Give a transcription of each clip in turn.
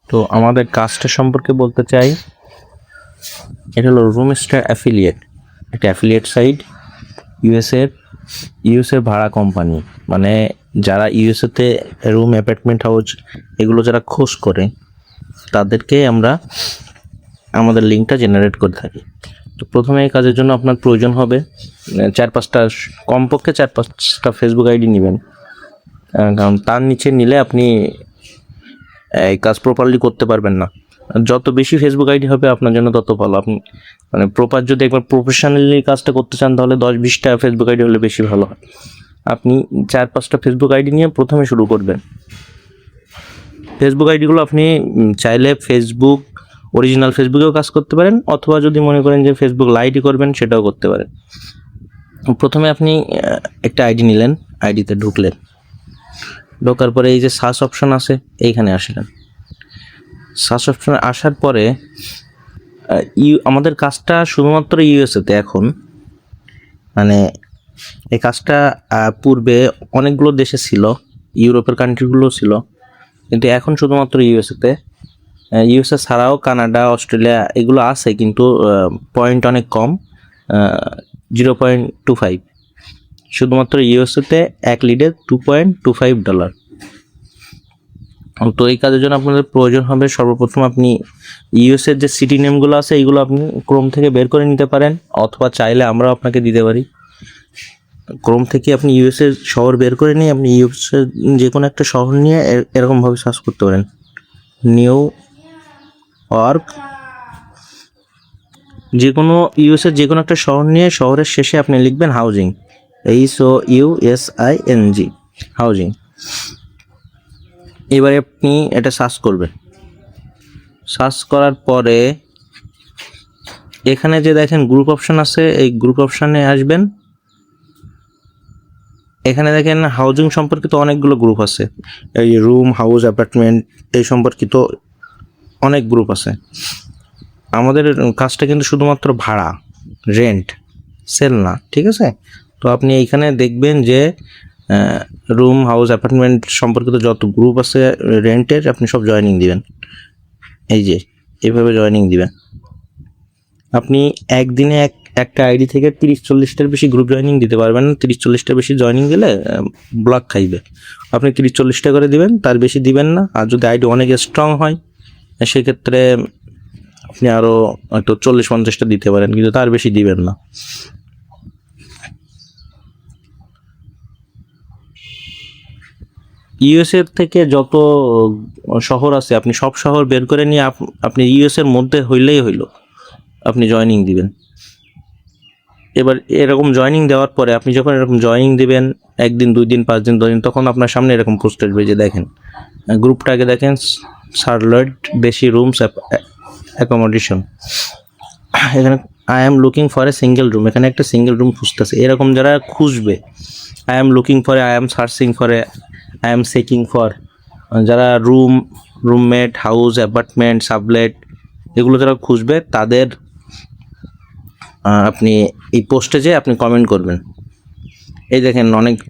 তো আমাদের কাজটা সম্পর্কে বলতে চাই, এটা হলো রুমস্টার অ্যাফিলিয়েট, একটা অ্যাফিলিয়েট সাইট ইউএসের ভাড়া কোম্পানি। মানে যারা ইউএসএতে রুম, অ্যাপার্টমেন্ট হাউস এগুলো যারা খোঁজ করে তাদেরকে আমরা আমাদের লিঙ্কটা জেনারেট করে থাকি। তো প্রথমে এই কাজের জন্য আপনার প্রয়োজন হবে কমপক্ষে 4-5টা ফেসবুক আইডি নেবেন, কারণ তার নিচে নিলে আপনি এই কাজ প্রপারলি করতে পারবেন না। যত বেশি ফেসবুক আইডি হবে আপনার জন্য তত ভালো। আপনি মানে প্রপার যদি একবার প্রফেশনালি কাজটা করতে চান তাহলে 10-20টা ফেসবুক আইডি হলে বেশি ভালো হয়। আপনি 4-5টা ফেসবুক আইডি নিয়ে প্রথমে শুরু করবেন। ফেসবুক আইডিগুলো আপনি চাইলে ফেসবুক অরিজিনাল ফেসবুকেও কাজ করতে পারেন, অথবা যদি মনে করেন যে ফেসবুক লাইটই করবেন সেটাও করতে পারেন। প্রথমে আপনি একটা আইডি নিলেন, আইডিতে ঢোকার পরে এই যে সার্চ অপশন আছে এইখানে আসলেন। সার্চ অপশনে আসার পরে আমাদের কাজটা শুধুমাত্র ইউএসএতে এখন, মানে এই কাজটা পূর্বে অনেকগুলো দেশে ছিল, ইউরোপের কান্ট্রিগুলো ছিল, কিন্তু এখন শুধুমাত্র ইউএসএতে। ইউএসএ ছাড়াও কানাডা, অস্ট্রেলিয়া এগুলো আছে, কিন্তু পয়েন্ট অনেক কম, 0.25। শুধুমাত্র ইউএসএতে এক লিডে $2.25। তো এই কাজের জন্য আপনাদের প্রয়োজন হবে সর্বপ্রথম আপনি ইউএসএর যে সিটি নেমগুলো আছে এইগুলো আপনি ক্রোম থেকে বের করে নিতে পারেন, অথবা চাইলে আমরাও আপনাকে দিতে পারি। ক্রোম থেকে আপনি ইউএসএর শহর বের করে নিয়ে আপনি ইউএসএর যে কোনো একটা শহর নিয়ে এরকমভাবে সার্চ করতে পারেন, নিউ ইয়র্ক। যে কোনো ইউএসএর যে কোনো একটা শহর নিয়ে শহরের শেষে আপনি লিখবেন হাউজিং, HOUSING, হাউজিং। এবারে আপনি এটা সার্চ করবেন। সার্চ করার পরে এখানে যে দেখেন গ্রুপ অপশন আছে, এই গ্রুপ অপশানে আসবেন। এখানে দেখেন হাউজিং সম্পর্কিত অনেকগুলো গ্রুপ আছে, এই রুম, হাউস, অ্যাপার্টমেন্ট এই সম্পর্কিত অনেক গ্রুপ আছে। আমাদের কাজটা কিন্তু শুধুমাত্র ভাড়া, রেন্ট, সেল না, ঠিক আছে? তো আপনি এইখানে দেখবেন যে রুম, হাউস, অ্যাপার্টমেন্ট সম্পর্কিত যত গ্রুপ আছে রেন্টের, আপনি সব জয়েনিং দিবেন। এই যে এইভাবে জয়েনিং দিবেন। আপনি একদিনে একটা আইডি থেকে 30-40টার বেশি গ্রুপ জয়েনিং দিতে পারবেন না। 30-40টার বেশি জয়েনিং দিলে ব্লক খাইবে। আপনি 30-40টা করে দিবেন, তার বেশি দিবেন না। আর যদি আইডি অনেক স্ট্রং হয় সেক্ষেত্রে আপনি আরও হয়তো 40-50টা দিতে পারেন, কিন্তু তার বেশি দিবেন না। ইউএসএর থেকে যত শহর আছে আপনি সব শহর বের করে নিয়ে আপনি ইউএসএর মধ্যে হইলেই হইল, আপনি জয়েনিং দিবেন। এবার এরকম জয়েনিং দেওয়ার পরে আপনি যখন এরকম জয়েনিং দিবেন 1 দিন, 2 দিন, 5 দিন, 10 দিন, তখন আপনার সামনে এরকম পোস্ট আসবে যে দেখেন গ্রুপটাকে দেখেন, শার্লট বেশি রুমস অ্যাকোমোডেশন। এখানে I am looking for a single room, এখানে একটা সিঙ্গেল রুম খুঁজতেছে। এরকম যারা খুঁজবে, I am looking for a, I am searching for a, I am checking for, যারা রুমমেট, হাউস, অ্যাপার্টমেন্ট, সাবলেট এগুলো যারা খুঁজবে তাদের আপনি এই পোস্টে যে আপনি কমেন্ট করবেন। এই দেখেন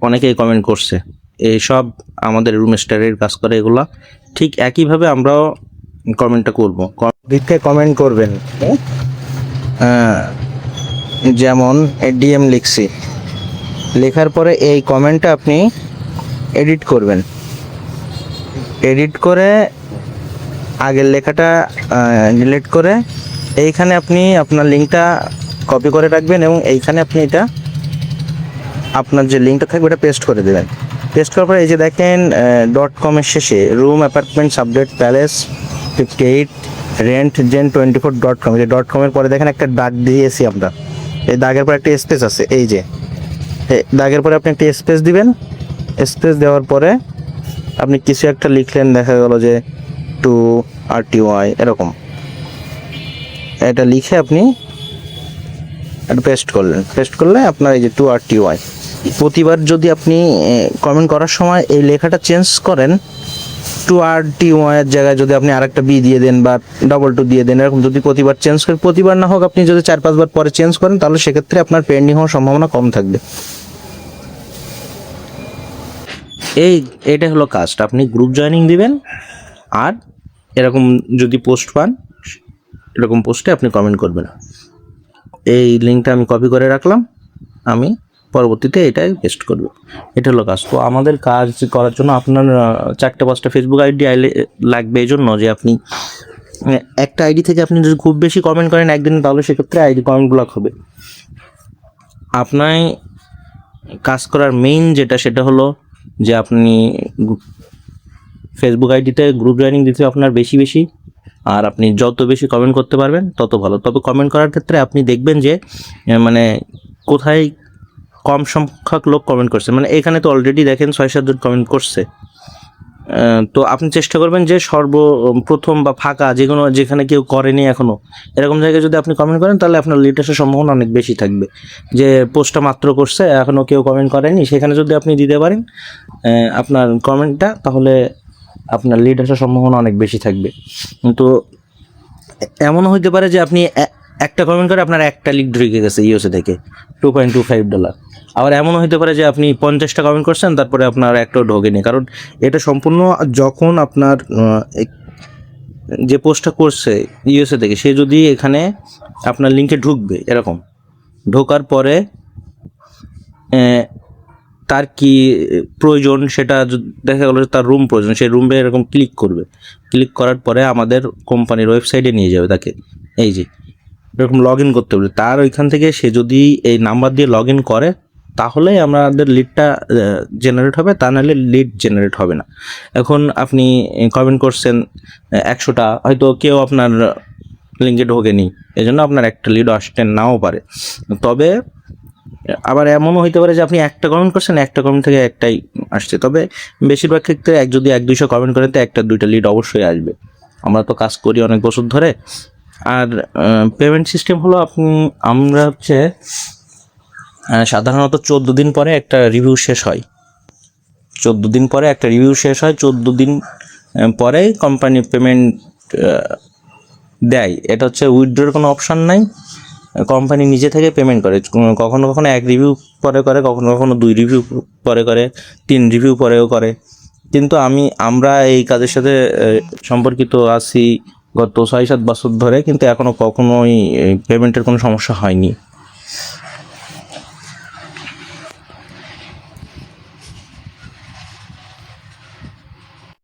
অনেকেই কমেন্ট করছে, এইসব আমাদের রুমস্টারের কাজ করে এগুলা। ঠিক একইভাবে আমরাও কমেন্টটা করবো, ভিক্ষায় কমেন্ট করবেন। যেমন ডিএম লিখছি, লেখার পরে এই কমেন্টটা আপনি এডিট করবেন। এডিট করে আগের লেখাটা ডিলিট করে এইখানে আপনি আপনার লিঙ্কটা কপি করে রাখবেন, এবং এইখানে আপনি এটা আপনার যে লিঙ্কটা থাকবে এটা পেস্ট করে দেবেন। পেস্ট করার পরে এই যে দেখেন .com-এর শেষে room, apartment, sublet, palace 58, rent জেন 24.com, এই .com-এর পরে দেখেন একটা দাগ দিয়েছি আমরা। এই দাগের পরে একটা স্পেস আছে, এই যে দাগের পরে আপনি একটা স্পেস দিবেন। স্পেস দেওয়ার পরে আপনি কিছু একটা লিখলেন, দেখা গেল যে 2RTY এরকম, এটা লিখে আপনি এটা পেস্ট করলেন। পেস্ট করলে আপনার এই যে 2RTY। প্রতিবার যদি আপনি কমেন্ট করার সময় এই লেখাটা চেঞ্জ করেন, 2RTY এর জায়গায় যদি আপনি আরেকটা বি দিয়ে দেন বা 2 দিয়ে দেন, এরকম যদি প্রতিবার চেঞ্জ করেন, প্রতিবার না হোক আপনি যদি 4-5 বার পরে চেঞ্জ করেন, তাহলে সেক্ষেত্রে আপনার পেন্ডিং হওয়ার সম্ভাবনা কম থাকবে। এটা হলো কাজটা। আপনি গ্রুপ জয়েনিং দিবেন আর এরকম যদি পোস্ট পান, এরকম পোস্টে আপনি কমেন্ট করবেন। এই লিঙ্কটা আমি কপি করে রাখলাম, আমি পরবর্তীতে এটাই পেস্ট করব। এটা হলো কাজ। তো আমাদের কাজ করার জন্য আপনার 4-5টা ফেসবুক আইডি লাগবে, এই জন্য যে আপনি একটা আইডি থেকে আপনি যদি খুব বেশি কমেন্ট করেন একদিনে, তাহলে সেক্ষেত্রে আইডি কমেন্ট ব্লক হবে। আপনার কাজ করার মেইন যেটা, সেটা হলো যে আপনি ফেসবুক আইডিতে গ্রুপ জয়েনিং দিতে আপনার বেশি বেশি, আর আপনি যত বেশি কমেন্ট করতে পারবেন তত ভালো। তবে কমেন্ট করার ক্ষেত্রে আপনি দেখবেন যে মানে কোথায় কম সংখ্যক লোক কমেন্ট করছে। মানে এখানে তো অলরেডি দেখেন 6-7 জন কমেন্ট করছে। তো আপনি চেষ্টা করবেন যে সর্বপ্রথম বা ফাঁকা যেখানে কেউ করেনি এখনও, এরকম জায়গায় যদি আপনি কমেন্ট করেন, তাহলে আপনার লিড আসার সম্ভাবনা অনেক বেশি থাকবে। যে পোস্টটা মাত্র করছে, এখনও কেউ কমেন্ট করেনি, সেখানে যদি আপনি দিতে পারেন আপনার কমেন্টটা, তাহলে আপনার লিড আসার সম্ভাবনা অনেক বেশি থাকবে। কিন্তু এমনও হইতে পারে যে আপনি একটা কমেন্ট করে আপনার একটা লিড ঢুকে গেছে ইউএসএ থেকে $2.25। আবার এমনও হতে পারে যে আপনি 50টা কমেন্ট করছেন, তারপরে আপনার একটাও ঢোকেনি। কারণ এটা সম্পূর্ণ যখন আপনার যে পোস্টটা করছে ইউএসএ থেকে, সে যদি এখানে আপনার লিঙ্কে ঢুকবে, এরকম ঢোকার পরে তার কি প্রয়োজন সেটা দেখা গেলো তার রুম প্রয়োজন, সেই রুমে এরকম ক্লিক করবে। ক্লিক করার পরে আমাদের কোম্পানির ওয়েবসাইটে নিয়ে যাবে তাকে। এই যে এরকম লগ ইন করতে হবে, তার ওইখান থেকে সে যদি এই নাম্বার দিয়ে লগ ইন করে, তাহলেই আমাদের লিডটা জেনারেট হবে, তা নাহলে লিড জেনারেট হবে না। এখন আপনি কমেন্ট করছেন 100টা, হয়তো কেউ আপনার লিঙ্কে ঢোকেনি, এই জন্য আপনার একটা লিড আসতে নাও পারে। তবে আবার এমনও হইতে পারে যে আপনি একটা কমেন্ট করছেন, একটা কমেন্ট থেকে একটাই আসছে। তবে বেশিরভাগ ক্ষেত্রে যদি 1-200 কমেন্ট করেন, তো 1-2টা লিড অবশ্যই আসবে। আমরা তো কাজ করি অনেক বছর ধরে। আর পেমেন্ট সিস্টেম হলো আমরা হচ্ছে সাধারণত 14 দিন পরে একটা রিভিউ শেষ হয়। 14 দিন পরে একটা রিভিউ শেষ হয়, 14 দিন পরে কোম্পানি পেমেন্ট দেয়। এটা হচ্ছে উইথড্রর কোনো অপশান নাই, কোম্পানি নিজে থেকে পেমেন্ট করে। কখনো কখনো 1 রিভিউ পরে করে, কখনো কখনো 2 রিভিউ পরে করে, 3 রিভিউ পরেও করে। কিন্তু আমরা এই কাজের সাথে সম্পর্কিত আছি গত 6-7 বছর ধরে, কিন্তু এখনও কখনোই পেমেন্টের কোনো সমস্যা হয়নি।